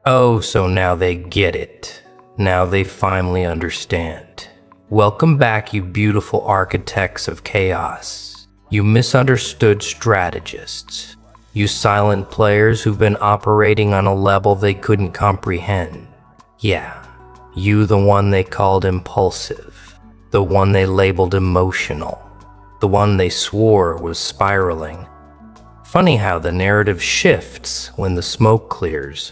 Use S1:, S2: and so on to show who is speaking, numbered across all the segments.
S1: Oh, so now they get it. Now they finally understand. Welcome back, you beautiful architects of chaos. You misunderstood strategists. You silent players who've been operating on a level they couldn't comprehend. Yeah, you, the one they called impulsive. The one they labeled emotional. The one they swore was spiraling. Funny how the narrative shifts when the smoke clears.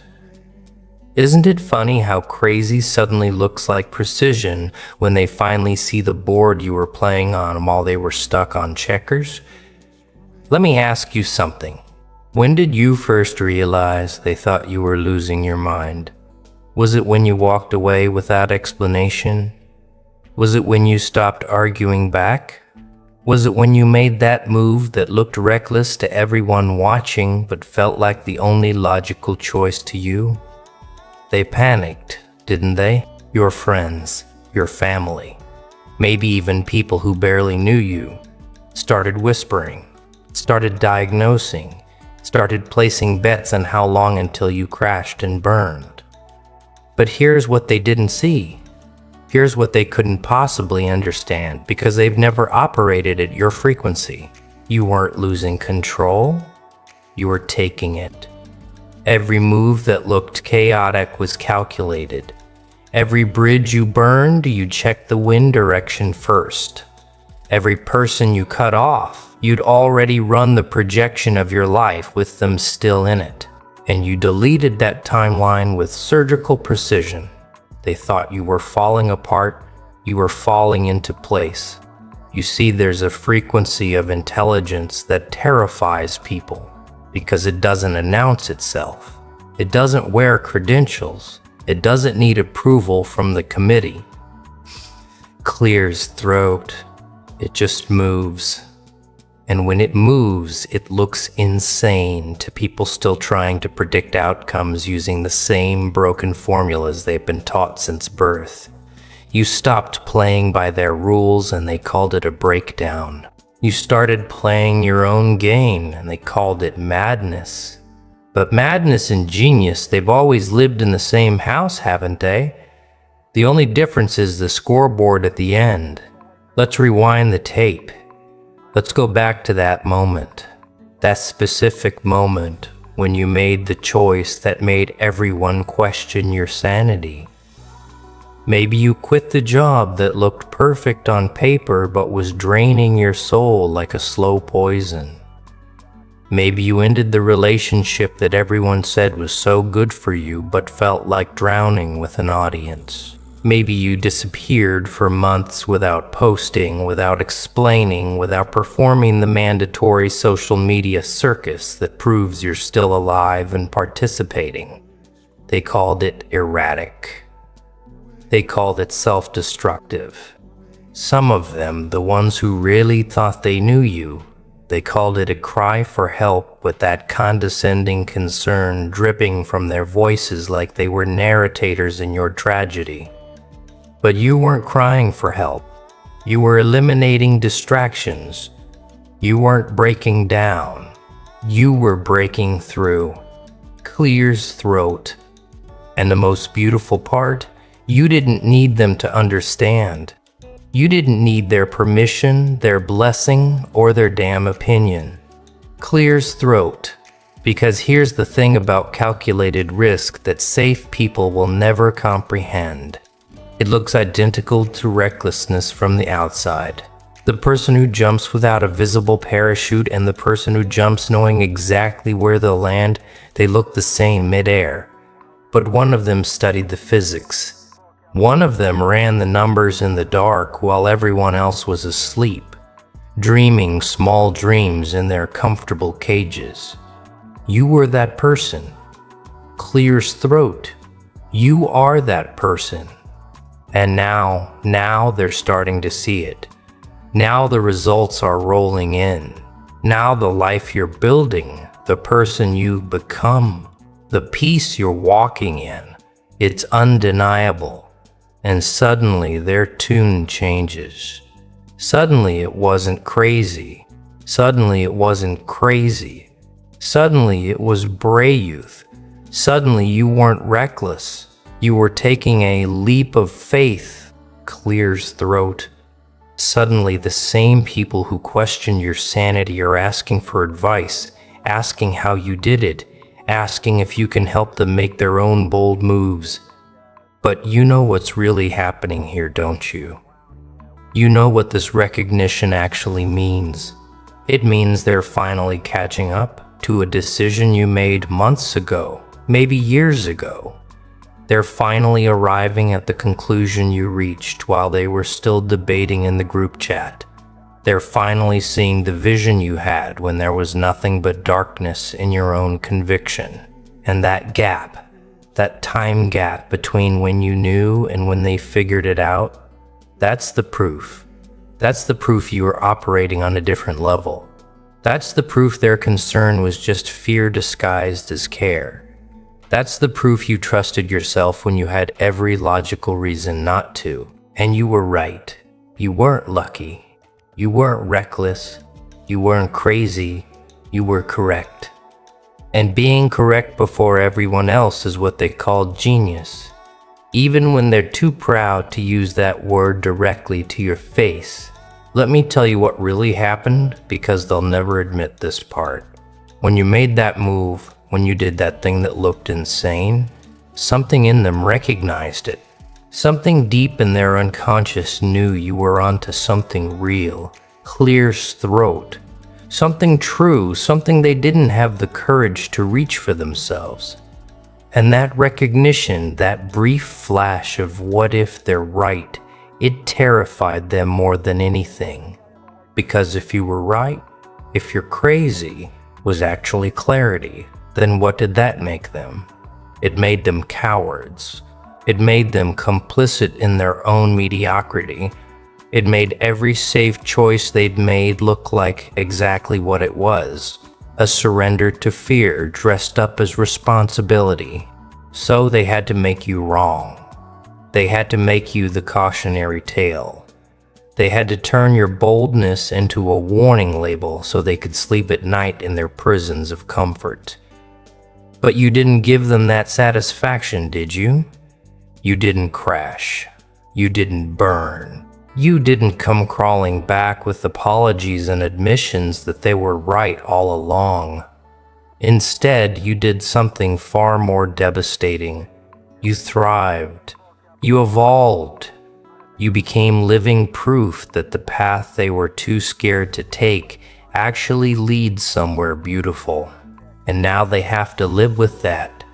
S1: Isn't it funny how crazy suddenly looks like precision when they finally see the board you were playing on while they were stuck on checkers? Let me ask you something. When did you first realize they thought you were losing your mind? Was it when you walked away without explanation? Was it when you stopped arguing back? Was it when you made that move that looked reckless to everyone watching but felt like the only logical choice to you? They panicked, didn't they? Your friends, your family, maybe even people who barely knew you, started whispering, started diagnosing, started placing bets on how long until you crashed and burned. But here's what they didn't see. Here's what they couldn't possibly understand because they've never operated at your frequency. You weren't losing control, you were taking it. Every move that looked chaotic was calculated. Every bridge you burned, you checked the wind direction first. Every person you cut off, you'd already run the projection of your life with them still in it. And you deleted that timeline with surgical precision. They thought you were falling apart, you were falling into place. You see, there's a frequency of intelligence that terrifies people because it doesn't announce itself. It doesn't wear credentials. It doesn't need approval from the committee. Clears throat. It just moves. And when it moves, it looks insane to people still trying to predict outcomes using the same broken formulas they've been taught since birth. You stopped playing by their rules and they called it a breakdown. You started playing your own game and they called it madness. But madness and genius, they've always lived in the same house, haven't they? The only difference is the scoreboard at the end. Let's rewind the tape. Let's go back to that moment, that specific moment when you made the choice that made everyone question your sanity. Maybe you quit the job that looked perfect on paper but was draining your soul like a slow poison. Maybe you ended the relationship that everyone said was so good for you but felt like drowning with an audience. Maybe you disappeared for months without posting, without explaining, without performing the mandatory social media circus that proves you're still alive and participating. They called it erratic. They called it self-destructive. Some of them, the ones who really thought they knew you, they called it a cry for help with that condescending concern dripping from their voices like they were narrators in your tragedy. But you weren't crying for help. You were eliminating distractions. You weren't breaking down. You were breaking through. Clear's throat. And the most beautiful part, you didn't need them to understand. You didn't need their permission, their blessing, or their damn opinion. Clear's throat. Because here's the thing about calculated risk that safe people will never comprehend. It looks identical to recklessness from the outside. The person who jumps without a visible parachute and the person who jumps knowing exactly where they'll land, they look the same midair. But one of them studied the physics. One of them ran the numbers in the dark while everyone else was asleep, dreaming small dreams in their comfortable cages. You were that person. Clear's throat. You are that person. And now they're starting to see it. Now the results are rolling in. Now the life you're building, the person you've become, the peace you're walking in, it's undeniable. And suddenly their tune changes. Suddenly it wasn't crazy. Suddenly it wasn't crazy. Suddenly it was Bray Youth. Suddenly you weren't reckless. You were taking a leap of faith. Clears throat. Suddenly the same people who questioned your sanity are asking for advice, asking how you did it, asking if you can help them make their own bold moves. But you know what's really happening here, don't you? You know what this recognition actually means. It means they're finally catching up to a decision you made months ago, maybe years ago. They're finally arriving at the conclusion you reached while they were still debating in the group chat. They're finally seeing the vision you had when there was nothing but darkness in your own conviction. And that gap, that time gap between when you knew and when they figured it out, that's the proof. That's the proof you were operating on a different level. That's the proof their concern was just fear disguised as care. That's the proof you trusted yourself when you had every logical reason not to. And you were right. You weren't lucky. You weren't reckless. You weren't crazy. You were correct. And being correct before everyone else is what they call genius. Even when they're too proud to use that word directly to your face. Let me tell you what really happened, because they'll never admit this part. When you made that move, when you did that thing that looked insane, something in them recognized it. Something deep in their unconscious knew you were onto something real, clear's throat, something true, something they didn't have the courage to reach for themselves. And that recognition, that brief flash of what if they're right, it terrified them more than anything. Because if you were right, if you're crazy, was actually clarity. Then what did that make them? It made them cowards. It made them complicit in their own mediocrity. It made every safe choice they'd made look like exactly what it was, a surrender to fear dressed up as responsibility. So they had to make you wrong. They had to make you the cautionary tale. They had to turn your boldness into a warning label so they could sleep at night in their prisons of comfort. But you didn't give them that satisfaction, did you? You didn't crash. You didn't burn. You didn't come crawling back with apologies and admissions that they were right all along. Instead, you did something far more devastating. You thrived. You evolved. You became living proof that the path they were too scared to take actually leads somewhere beautiful. And now they have to live with that.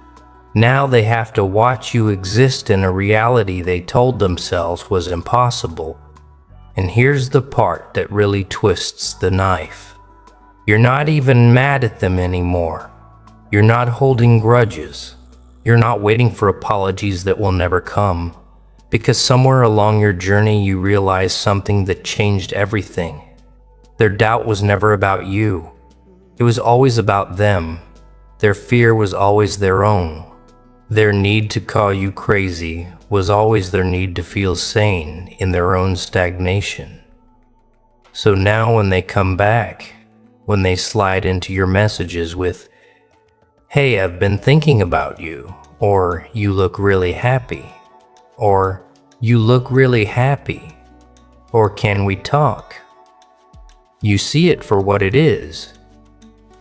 S1: Now they have to watch you exist in a reality they told themselves was impossible. And here's the part that really twists the knife. You're not even mad at them anymore. You're not holding grudges. You're not waiting for apologies that will never come. Because somewhere along your journey you realized something that changed everything. Their doubt was never about you. It was always about them. Their fear was always their own. Their need to call you crazy was always their need to feel sane in their own stagnation. So now when they come back, when they slide into your messages with, "Hey, I've been thinking about you," or "You look really happy," or "You look really happy," or "Can we talk?" You see it for what it is.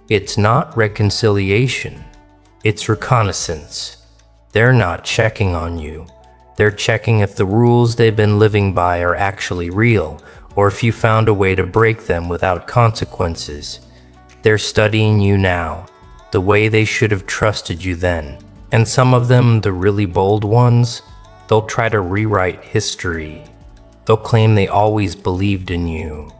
S1: It's not reconciliation, it's reconnaissance. They're not checking on you. They're checking if the rules they've been living by are actually real, or if you found a way to break them without consequences. They're studying you now, the way they should have trusted you then. And some of them, the really bold ones, they'll try to rewrite history. They'll claim they always believed in you.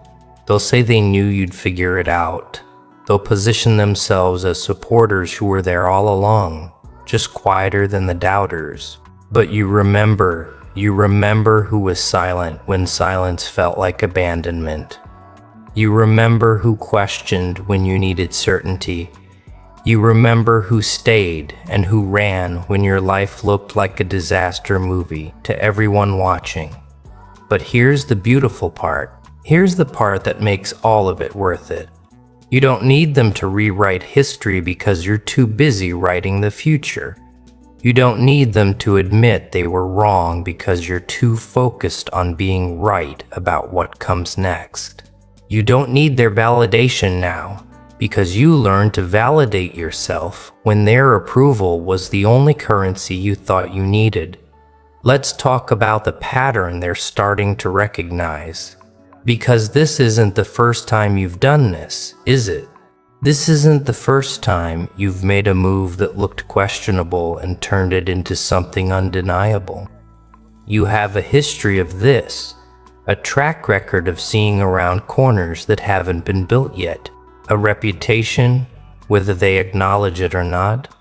S1: They'll say they knew you'd figure it out. They'll position themselves as supporters who were there all along, just quieter than the doubters. But you remember who was silent when silence felt like abandonment. You remember who questioned when you needed certainty. You remember who stayed and who ran when your life looked like a disaster movie to everyone watching. But here's the beautiful part. Here's the part that makes all of it worth it. You don't need them to rewrite history because you're too busy writing the future. You don't need them to admit they were wrong because you're too focused on being right about what comes next. You don't need their validation now because you learned to validate yourself when their approval was the only currency you thought you needed. Let's talk about the pattern they're starting to recognize. Because this isn't the first time you've done this, is it? This isn't the first time you've made a move that looked questionable and turned it into something undeniable. You have a history of this, a track record of seeing around corners that haven't been built yet, a reputation, whether they acknowledge it or not,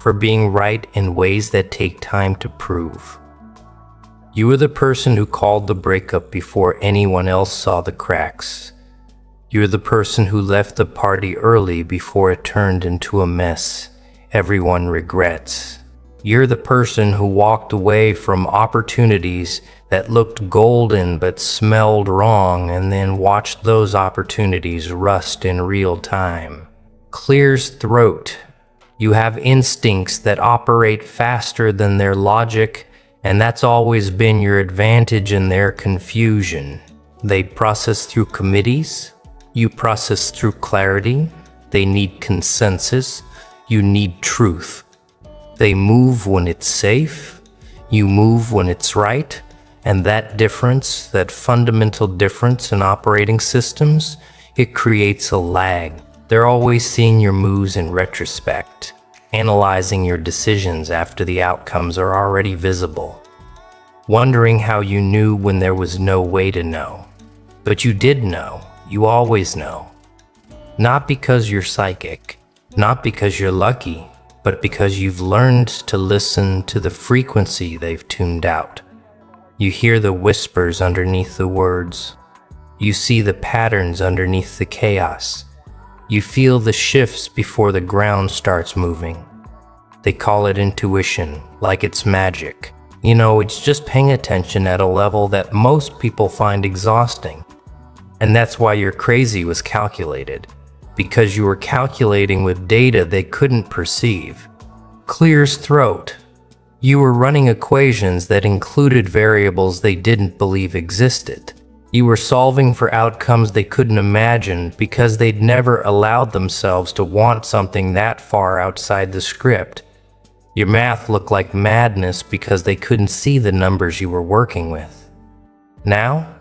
S1: for being right in ways that take time to prove. You were the person who called the breakup before anyone else saw the cracks. You're the person who left the party early before it turned into a mess everyone regrets. You're the person who walked away from opportunities that looked golden but smelled wrong and then watched those opportunities rust in real time. Clears throat. You have instincts that operate faster than their logic, and that's always been your advantage in their confusion. They process through committees. You process through clarity. They need consensus. You need truth. They move when it's safe. You move when it's right. And that difference, that fundamental difference in operating systems, it creates a lag. They're always seeing your moves in retrospect, analyzing your decisions after the outcomes are already visible, wondering how you knew when there was no way to know. But you did know. You always know. Not because you're psychic, not because you're lucky, but because you've learned to listen to the frequency they've tuned out. You hear the whispers underneath the words. You see the patterns underneath the chaos. You feel the shifts before the ground starts moving. They call it intuition, like it's magic. You know, it's just paying attention at a level that most people find exhausting. And that's why your crazy was calculated, because you were calculating with data they couldn't perceive. Clears throat. You were running equations that included variables they didn't believe existed. You were solving for outcomes they couldn't imagine because they'd never allowed themselves to want something that far outside the script. Your math looked like madness because they couldn't see the numbers you were working with. Now,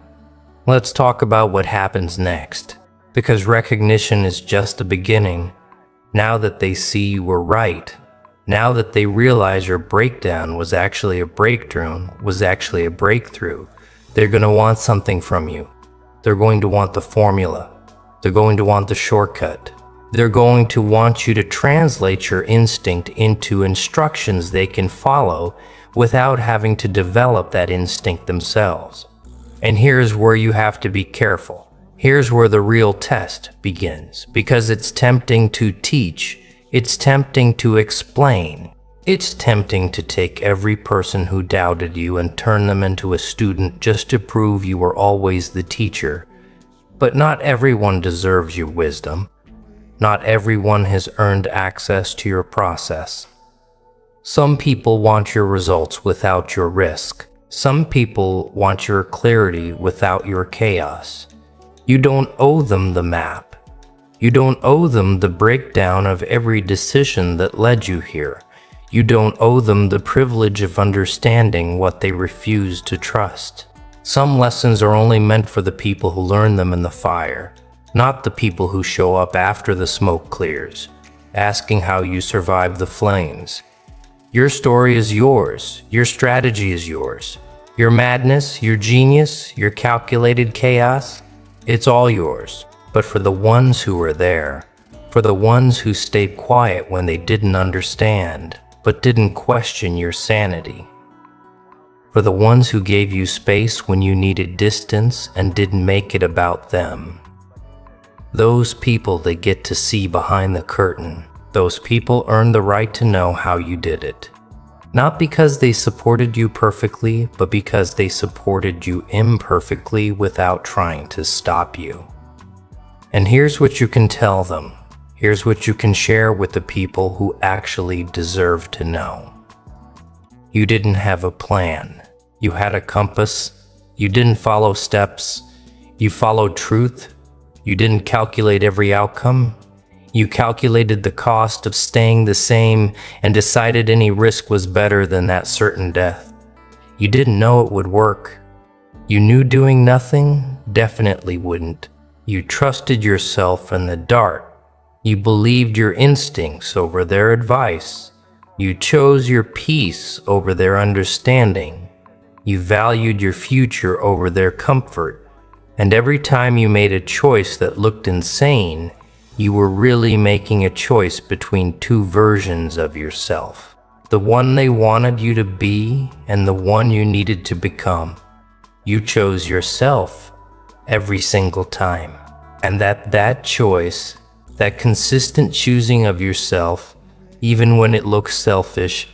S1: let's talk about what happens next, because recognition is just the beginning. Now that they see you were right, now that they realize your breakdown was actually a breakthrough, they're going to want something from you. They're going to want the formula. They're going to want the shortcut. They're going to want you to translate your instinct into instructions they can follow without having to develop that instinct themselves. And here's where you have to be careful. Here's where the real test begins, because it's tempting to teach. It's tempting to explain. It's tempting to take every person who doubted you and turn them into a student just to prove you were always the teacher. But not everyone deserves your wisdom. Not everyone has earned access to your process. Some people want your results without your risk. Some people want your clarity without your chaos. You don't owe them the map. You don't owe them the breakdown of every decision that led you here. You don't owe them the privilege of understanding what they refuse to trust. Some lessons are only meant for the people who learn them in the fire, not the people who show up after the smoke clears, asking how you survived the flames. Your story is yours. Your strategy is yours. Your madness, your genius, your calculated chaos, it's all yours. But for the ones who were there, for the ones who stayed quiet when they didn't understand, but didn't question your sanity, for the ones who gave you space when you needed distance and didn't make it about them, those people they get to see behind the curtain, those people earn the right to know how you did it. Not because they supported you perfectly, but because they supported you imperfectly without trying to stop you. And here's what you can tell them. Here's what you can share with the people who actually deserve to know. You didn't have a plan. You had a compass. You didn't follow steps. You followed truth. You didn't calculate every outcome. You calculated the cost of staying the same and decided any risk was better than that certain death. You didn't know it would work. You knew doing nothing definitely wouldn't. You trusted yourself in the dark. You believed your instincts over their advice. You chose your peace over their understanding. You valued your future over their comfort. And every time you made a choice that looked insane, you were really making a choice between two versions of yourself. The one they wanted you to be and the one you needed to become. You chose yourself every single time. And that choice, that consistent choosing of yourself, even when it looked selfish,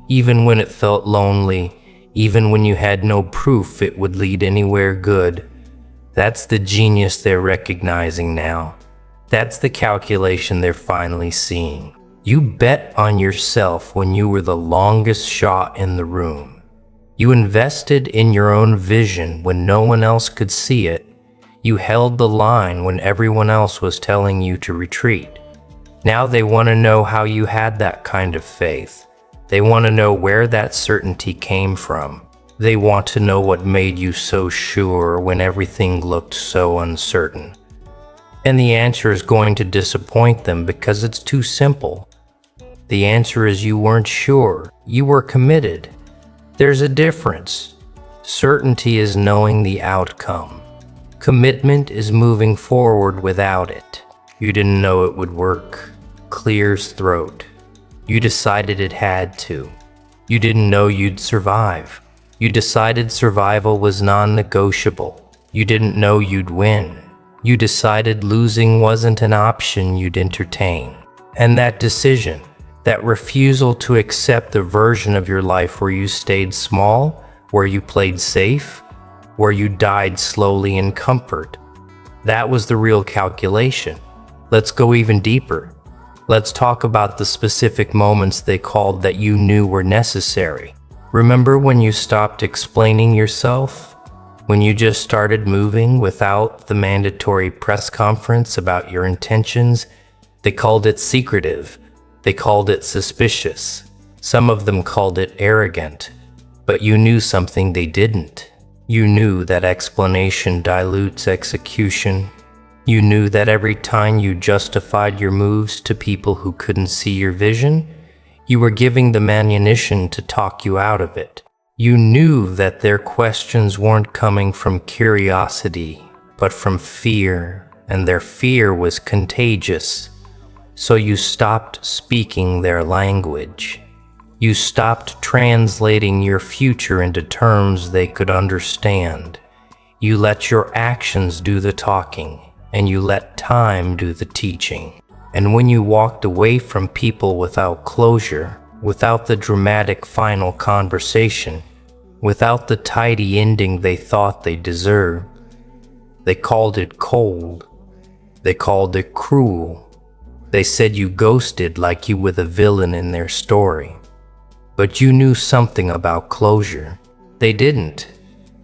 S1: even when it felt lonely, even when you had no proof it would lead anywhere good, that's the genius they're recognizing now. That's the calculation they're finally seeing. You bet on yourself when you were the longest shot in the room. You invested in your own vision when no one else could see it. You held the line when everyone else was telling you to retreat. Now they want to know how you had that kind of faith. They want to know where that certainty came from. They want to know what made you so sure when everything looked so uncertain. And the answer is going to disappoint them because it's too simple. The answer is you weren't sure. You were committed. There's a difference. Certainty is knowing the outcome. Commitment is moving forward without it. You didn't know it would work. Clears throat. You decided it had to. You didn't know you'd survive. You decided survival was non-negotiable. You didn't know you'd win. You decided losing wasn't an option you'd entertain. And that decision, that refusal to accept the version of your life where you stayed small, where you played safe, where you died slowly in comfort, that was the real calculation. Let's go even deeper. Let's talk about the specific moments they called that you knew were necessary. Remember when you stopped explaining yourself? When you just started moving without the mandatory press conference about your intentions? They called it secretive. They called it suspicious. Some of them called it arrogant. But you knew something they didn't. You knew that explanation dilutes execution. You knew that every time you justified your moves to people who couldn't see your vision, you were giving them ammunition to talk you out of it. You knew that their questions weren't coming from curiosity, but from fear, and their fear was contagious. So you stopped speaking their language. You stopped translating your future into terms they could understand. You let your actions do the talking, and you let time do the teaching. And when you walked away from people without closure, without the dramatic final conversation, without the tidy ending they thought they deserved, they called it cold. They called it cruel. They said you ghosted like you were the villain in their story. But you knew something about closure. They didn't.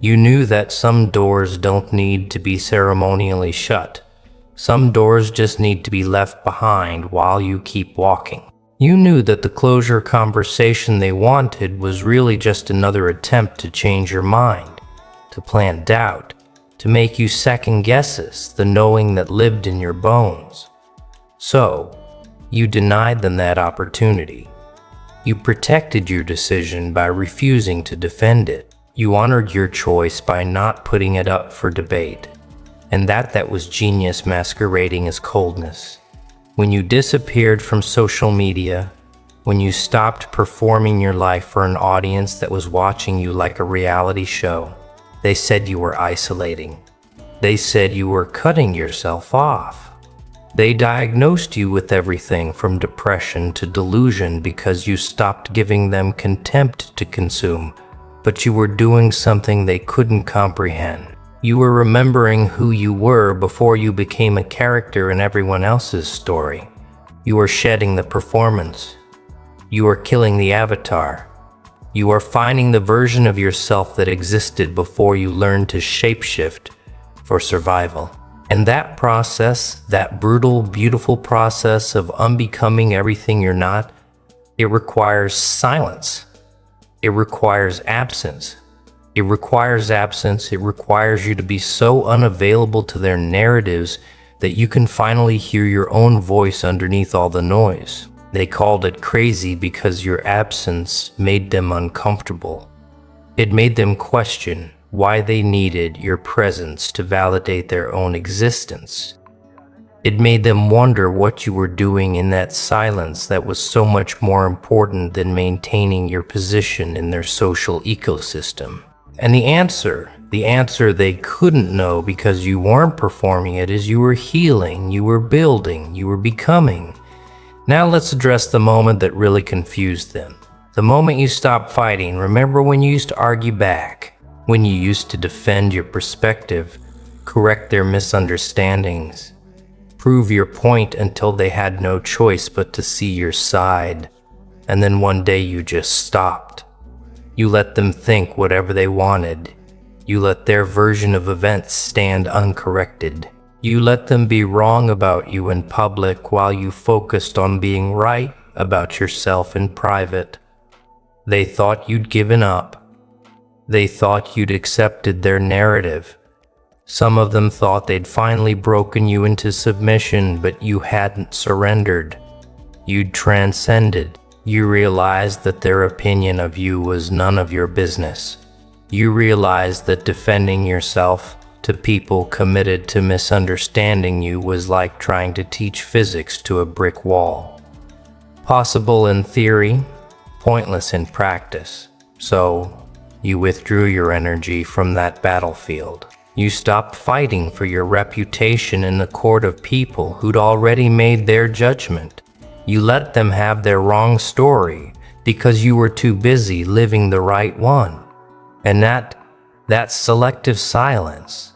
S1: You knew that some doors don't need to be ceremonially shut. Some doors just need to be left behind while you keep walking. You knew that the closure conversation they wanted was really just another attempt to change your mind, to plant doubt, to make you second guesses the knowing that lived in your bones. So, you denied them that opportunity. You protected your decision by refusing to defend it. You honored your choice by not putting it up for debate. And that was genius masquerading as coldness. When you disappeared from social media, when you stopped performing your life for an audience that was watching you like a reality show, they said you were isolating. They said you were cutting yourself off. They diagnosed you with everything from depression to delusion because you stopped giving them contempt to consume, but you were doing something they couldn't comprehend. You were remembering who you were before you became a character in everyone else's story. You are shedding the performance. You are killing the avatar. You are finding the version of yourself that existed before you learned to shapeshift for survival. And that process, that brutal, beautiful process of unbecoming everything you're not, it requires silence. It requires absence. It requires absence. It requires you to be so unavailable to their narratives that you can finally hear your own voice underneath all the noise. They called it crazy because your absence made them uncomfortable. It made them question why they needed your presence to validate their own existence. It made them wonder what you were doing in that silence that was so much more important than maintaining your position in their social ecosystem. And the answer they couldn't know because you weren't performing it is you were healing, you were building, you were becoming. Now let's address the moment that really confused them. The moment you stopped fighting. Remember when you used to argue back? When you used to defend your perspective, correct their misunderstandings, prove your point until they had no choice but to see your side. And then one day you just stopped. You let them think whatever they wanted. You let their version of events stand uncorrected. You let them be wrong about you in public while you focused on being right about yourself in private. They thought you'd given up. They thought you'd accepted their narrative. Some of them thought they'd finally broken you into submission, but you hadn't surrendered. You'd transcended. You realized that their opinion of you was none of your business. You realized that defending yourself to people committed to misunderstanding you was like trying to teach physics to a brick wall. Possible in theory, pointless in practice. So, you withdrew your energy from that battlefield. You stopped fighting for your reputation in the court of people who'd already made their judgment. You let them have their wrong story because you were too busy living the right one. And that selective silence,